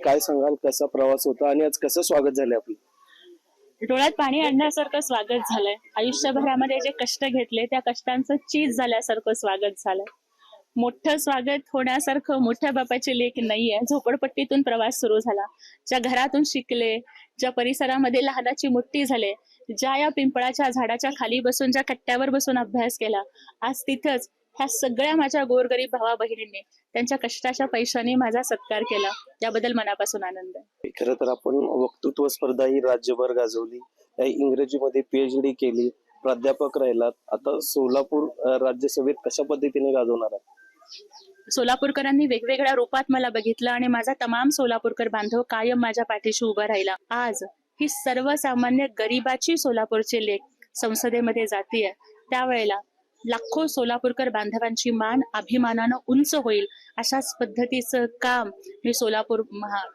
काय सांगाल, कसा प्रवास होता आणि आज कसं स्वागत झालं आपलं? डोळ्यात पाणी आणण्यासारखं स्वागत झालंय. आयुष्यभरामध्ये जे कष्ट घेतले त्या कष्टांचं चीज झाल्यासारखं स्वागत झालंय. मोठं स्वागत होण्यासारखं मोठ्या बापाची लेक नाहीये. झोपडपट्टीतून प्रवास सुरू झाला. ज्या घरातून शिकले, ज्या परिसरामध्ये लहानाची मोठी झाले, ज्या या पिंपळाच्या झाडाच्या खाली बसून ज्या कट्ट्यावर बसून अभ्यास केला, आज तिथंच ह्या सगळ्या माझ्या गोरगरीब भावा बहिणींनी त्यांच्या कष्टाच्या पैशाने माझा सत्कार केला. त्याबद्दल मनापासून आनंद आहे. खरं तर आपण वक्तृत्व स्पर्धा ही राज्यभर गाजवली, इंग्रजीमध्ये PhD केली, प्राध्यापक राहिलात. आता सोलापूर राज्यसभेत कशा पद्धतीने गाजवणार आहे? सोलापूरकरांनी वेगवेगळ्या रूपात मला बघितलं आणि माझा तमाम सोलापूरकर बांधव कायम माझ्या पाठीशी उभा राहिला. आज ही सर्वसामान्य गरिबाची सोलापूरची लेक संसदेमध्ये जातीये, त्यावेळेला लाखो सोलापूरकर बांधवांची मान अभिमानानं उंच होईल अशाच पद्धतीचं काम मी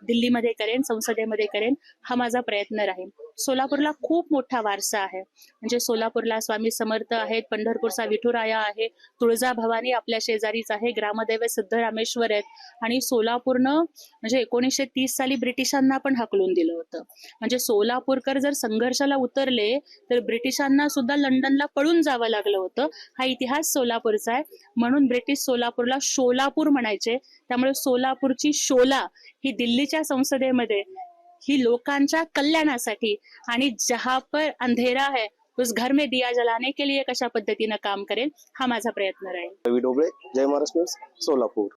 दिल्लीमध्ये करेन, संसदेमध्ये करेन. हा माझा प्रयत्न राहील. सोलापूरला खूप मोठा वारसा आहे. म्हणजे सोलापूरला स्वामी समर्थ आहेत, पंढरपूरचा विठुराया आहे, तुळजाभवानी आपल्या शेजारीच आहे, ग्रामदैवत सिद्धरामेश्वर आहेत आणि सोलापूरनं म्हणजे 1930 साली ब्रिटिशांना पण हाकलून दिलं होतं. म्हणजे सोलापूरकर जर संघर्षाला उतरले तर ब्रिटिशांना सुद्धा लंडनला पळून जावं लागलं होतं. हा इतिहास सोलापूरचा आहे. म्हणून ब्रिटिश सोलापूरला शोलापूर म्हणायचे. त्यामुळे सोलापूरची शोला ही दिल्लीच्या संसदेमध्ये ही लोकांच्या कल्याणासाठी आणि जहां पर अंधेरा है उस घर में दिया जलाने के लिए कशा पद्धतीनं काम करेल, हा माझा प्रयत्न राहील. रवी ढोबळे, जय महाराष्ट्र न्यूज, सोलापूर.